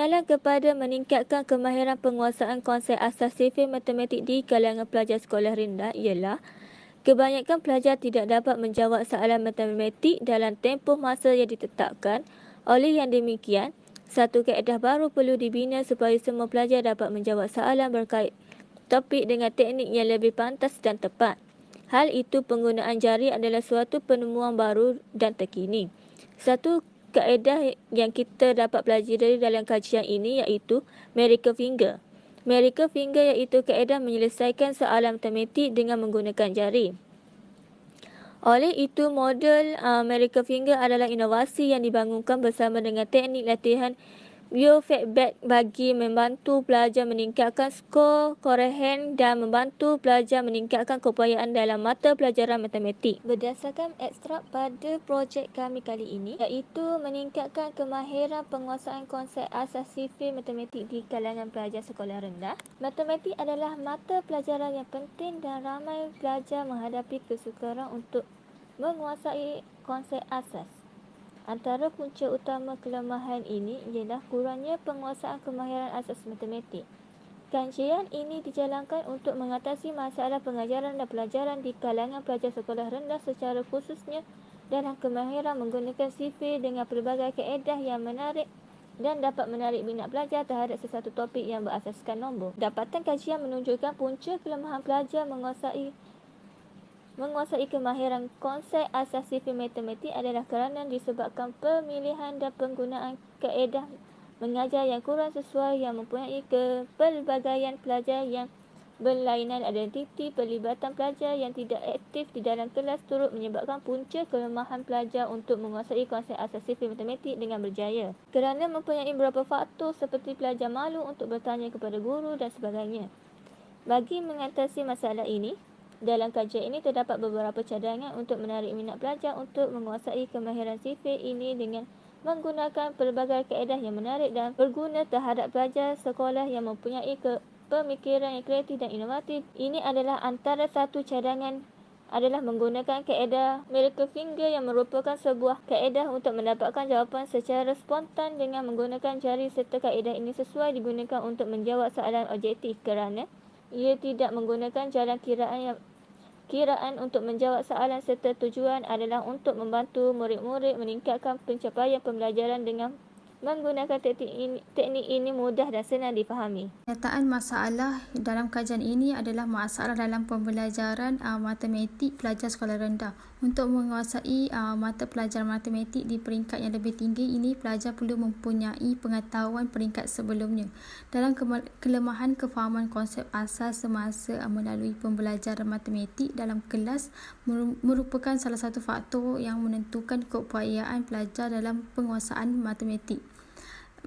Soalan kepada meningkatkan kemahiran penguasaan konsep asas sifir matematik di kalangan pelajar sekolah rendah ialah kebanyakan pelajar tidak dapat menjawab soalan matematik dalam tempoh masa yang ditetapkan. Oleh yang demikian, satu kaedah baru perlu dibina supaya semua pelajar dapat menjawab soalan berkait topik dengan teknik yang lebih pantas dan tepat. Hal itu, penggunaan jari adalah suatu penemuan baru dan terkini. Satu kaedah yang kita dapat pelajari dalam kajian ini iaitu miracle finger. Miracle finger iaitu kaedah menyelesaikan soalan matematik dengan menggunakan jari. Oleh itu, model miracle finger adalah inovasi yang dibangunkan bersama dengan teknik latihan biofeedback bagi membantu pelajar meningkatkan skor korehen dan membantu pelajar meningkatkan keupayaan dalam mata pelajaran matematik. Berdasarkan ekstrak pada projek kami kali ini, iaitu meningkatkan kemahiran penguasaan konsep asas sifir matematik di kalangan pelajar sekolah rendah. Matematik adalah mata pelajaran yang penting dan ramai pelajar menghadapi kesukaran untuk menguasai konsep asas. Antara punca utama kelemahan ini ialah kurangnya penguasaan kemahiran asas matematik. Kajian ini dijalankan untuk mengatasi masalah pengajaran dan pelajaran di kalangan pelajar sekolah rendah secara khususnya dalam kemahiran menggunakan sifir dengan pelbagai kaedah yang menarik dan dapat menarik minat pelajar terhadap sesuatu topik yang berasaskan nombor. Dapatan kajian menunjukkan punca kelemahan pelajar menguasai kemahiran konsep asas sifir matematik adalah kerana disebabkan pemilihan dan penggunaan kaedah mengajar yang kurang sesuai yang mempunyai kepelbagaian pelajar yang berlainan identiti, pelibatan pelajar yang tidak aktif di dalam kelas turut menyebabkan punca kelemahan pelajar untuk menguasai konsep asas sifir matematik dengan berjaya. Kerana mempunyai beberapa faktor seperti pelajar malu untuk bertanya kepada guru dan sebagainya. Bagi mengatasi masalah ini, dalam kajian ini terdapat beberapa cadangan untuk menarik minat pelajar untuk menguasai kemahiran sifir ini dengan menggunakan pelbagai kaedah yang menarik dan berguna terhadap pelajar sekolah yang mempunyai pemikiran yang kreatif dan inovatif. Ini adalah antara satu cadangan adalah menggunakan kaedah miracle finger yang merupakan sebuah kaedah untuk mendapatkan jawapan secara spontan dengan menggunakan jari serta kaedah ini sesuai digunakan untuk menjawab soalan objektif kerana ia tidak menggunakan jalan kiraan untuk menjawab soalan serta tujuan adalah untuk membantu murid-murid meningkatkan pencapaian pembelajaran dengan menggunakan teknik ini mudah dan senang difahami. Kenyataan masalah dalam kajian ini adalah masalah dalam pembelajaran matematik pelajar sekolah rendah. Untuk menguasai mata pelajaran matematik di peringkat yang lebih tinggi ini, pelajar perlu mempunyai pengetahuan peringkat sebelumnya. Dalam kelemahan kefahaman konsep asas semasa melalui pembelajaran matematik dalam kelas merupakan salah satu faktor yang menentukan keupayaan pelajar dalam penguasaan matematik.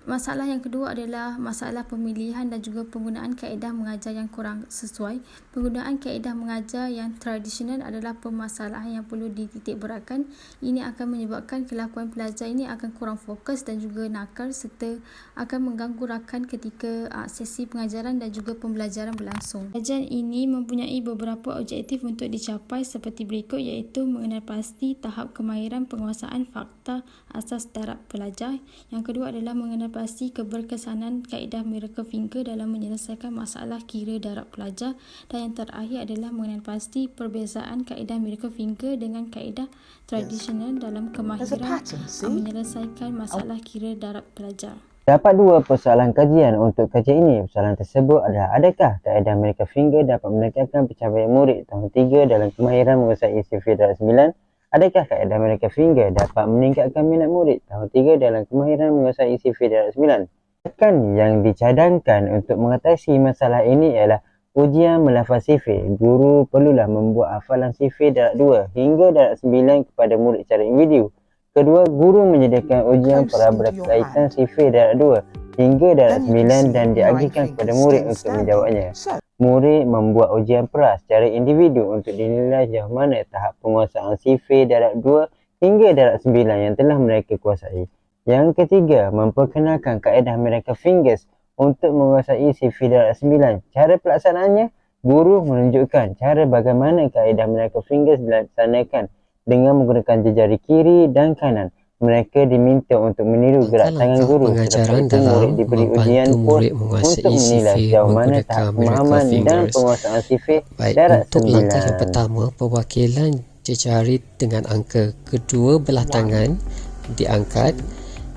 Masalah yang kedua adalah masalah pemilihan dan juga penggunaan kaedah mengajar yang kurang sesuai. Penggunaan kaedah mengajar yang tradisional adalah permasalahan yang perlu dititikberatkan. Ini akan menyebabkan kelakuan pelajar ini akan kurang fokus dan juga nakal serta akan mengganggu rakan ketika sesi pengajaran dan juga pembelajaran berlangsung. Kajian ini mempunyai beberapa objektif untuk dicapai seperti berikut, iaitu mengenal pasti tahap kemahiran penguasaan fakta asas darab pelajar. Yang kedua adalah mengenal pasti keberkesanan kaedah miracle finger dalam menyelesaikan masalah kira darab pelajar, dan yang terakhir adalah mengenal pasti perbezaan kaedah miracle finger dengan kaedah tradisional dalam kemahiran menyelesaikan masalah kira darab pelajar. Dapat dua persoalan kajian untuk kajian ini. Persoalan tersebut adalah, adakah kaedah miracle finger dapat meningkatkan pencapaian murid tahun 3 dalam kemahiran menguasai sifir darab 9? Adakah kaedah miracle finger dapat meningkatkan minat murid tahun 3 dalam kemahiran menguasai sifir darab 9? Tindakan yang dicadangkan untuk mengatasi masalah ini ialah ujian melafaz sifir. Guru perlulah membuat hafalan sifir darab 2 hingga darab 9 kepada murid secara individu. Kedua, guru menyediakan ujian parabola kaitan sifir darab 2 hingga darab 9 dan diagihkan kepada murid untuk menjawabnya. Murid membuat ujian peras secara individu untuk dinilai sejauh mana tahap penguasaan sifir darab 2 hingga darab 9 yang telah mereka kuasai. Yang ketiga, memperkenalkan kaedah miracle fingers untuk menguasai sifir darab 9. Cara pelaksanaannya, guru menunjukkan cara bagaimana kaedah miracle fingers dilaksanakan dengan menggunakan jari kiri dan kanan. mereka diminta untuk meniru gerak tangan guru. Pengajaran Selepas itu, dalam murid diberi ujian membantu pun murid menguasai untuk menilai sifir sejauh mana menggunakan tahap Miracle pemahaman dan Fingers. penguasaan sifir Baik, darat untuk langkah yang 9. pertama, perwakilan jejari dengan angka kedua belah tangan diangkat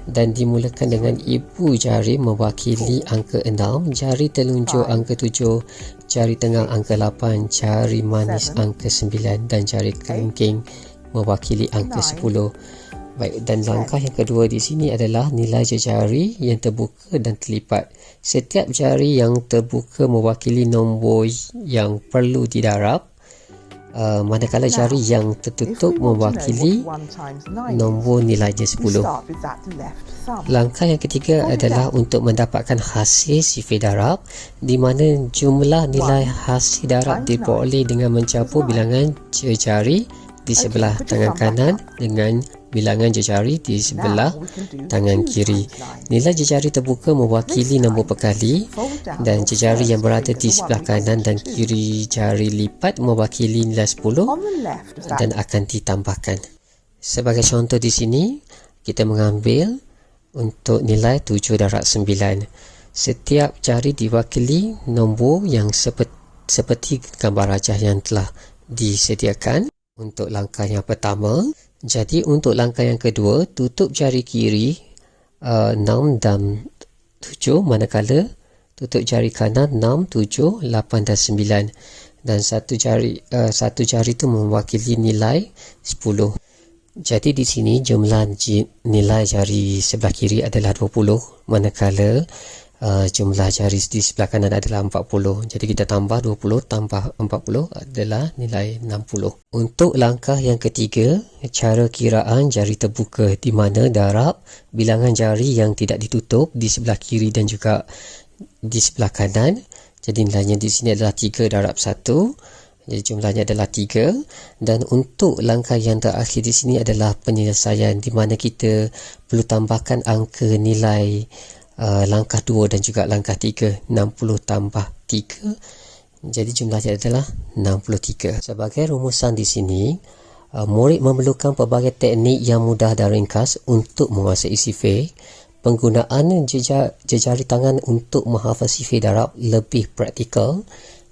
dan dimulakan dengan ibu jari mewakili angka 6, jari telunjuk angka 7, jari tengah angka 8, jari manis angka 9 dan jari kelingking mewakili angka 10. Baik, dan langkah yang kedua di sini adalah nilai jejari yang terbuka dan terlipat. Setiap jari yang terbuka mewakili nombor yang perlu didarab, manakala jari yang tertutup mewakili nombor nilainya 10. Langkah yang ketiga adalah untuk mendapatkan hasil sifir darab, di mana jumlah nilai hasil darab diperoleh dengan mencampur bilangan jejari di sebelah tangan kanan dengan bilangan jejari di sebelah tangan kiri. Nilai jejari terbuka mewakili nombor perkali dan jejari yang berada di sebelah kanan dan kiri jari lipat mewakili nilai 10 dan akan ditambahkan. Sebagai contoh di sini, kita mengambil untuk nilai 7 darab 9. Setiap jari diwakili nombor yang seperti gambar rajah yang telah disediakan untuk langkah yang pertama. Jadi untuk langkah yang kedua, tutup jari kiri 6 dan 7, manakala tutup jari kanan 6, 7, 8 dan 9, dan satu jari itu mewakili nilai 10. Jadi di sini jumlah nilai jari sebelah kiri adalah 20, manakala jumlah jari di sebelah kanan adalah 40. Jadi kita tambah 20 tambah 40 adalah nilai 60. Untuk langkah yang ketiga, cara kiraan jari terbuka, di mana darab bilangan jari yang tidak ditutup di sebelah kiri dan juga di sebelah kanan. Jadi nilainya di sini adalah 3 darab 1. Jadi jumlahnya adalah 3. Dan untuk langkah yang terakhir di sini adalah penyelesaian, di mana kita perlu tambahkan angka nilai langkah 2 dan juga langkah 3, 60 tambah 3. Jadi jumlahnya adalah 63. Sebagai rumusan di sini, murid memerlukan pelbagai teknik yang mudah dan ringkas untuk menguasai sifir. Penggunaan jejari tangan untuk menghafal sifir darab lebih praktikal.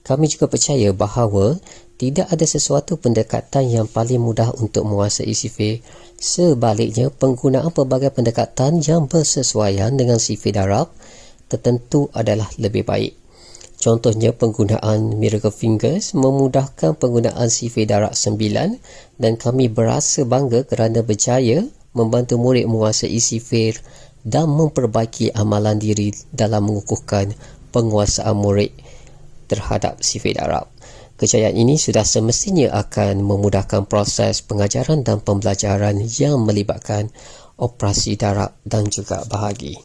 Kami juga percaya bahawa tidak ada sesuatu pendekatan yang paling mudah untuk menguasai sifir. Sebaliknya, penggunaan pelbagai pendekatan yang bersesuaian dengan sifir darab tertentu adalah lebih baik. Contohnya, penggunaan Miracle Fingers memudahkan penggunaan sifir darab 9 dan kami berasa bangga kerana berjaya membantu murid menguasai sifir dan memperbaiki amalan diri dalam mengukuhkan penguasaan murid terhadap sifir darab. Kejayaan ini sudah semestinya akan memudahkan proses pengajaran dan pembelajaran yang melibatkan operasi darab dan juga bahagi.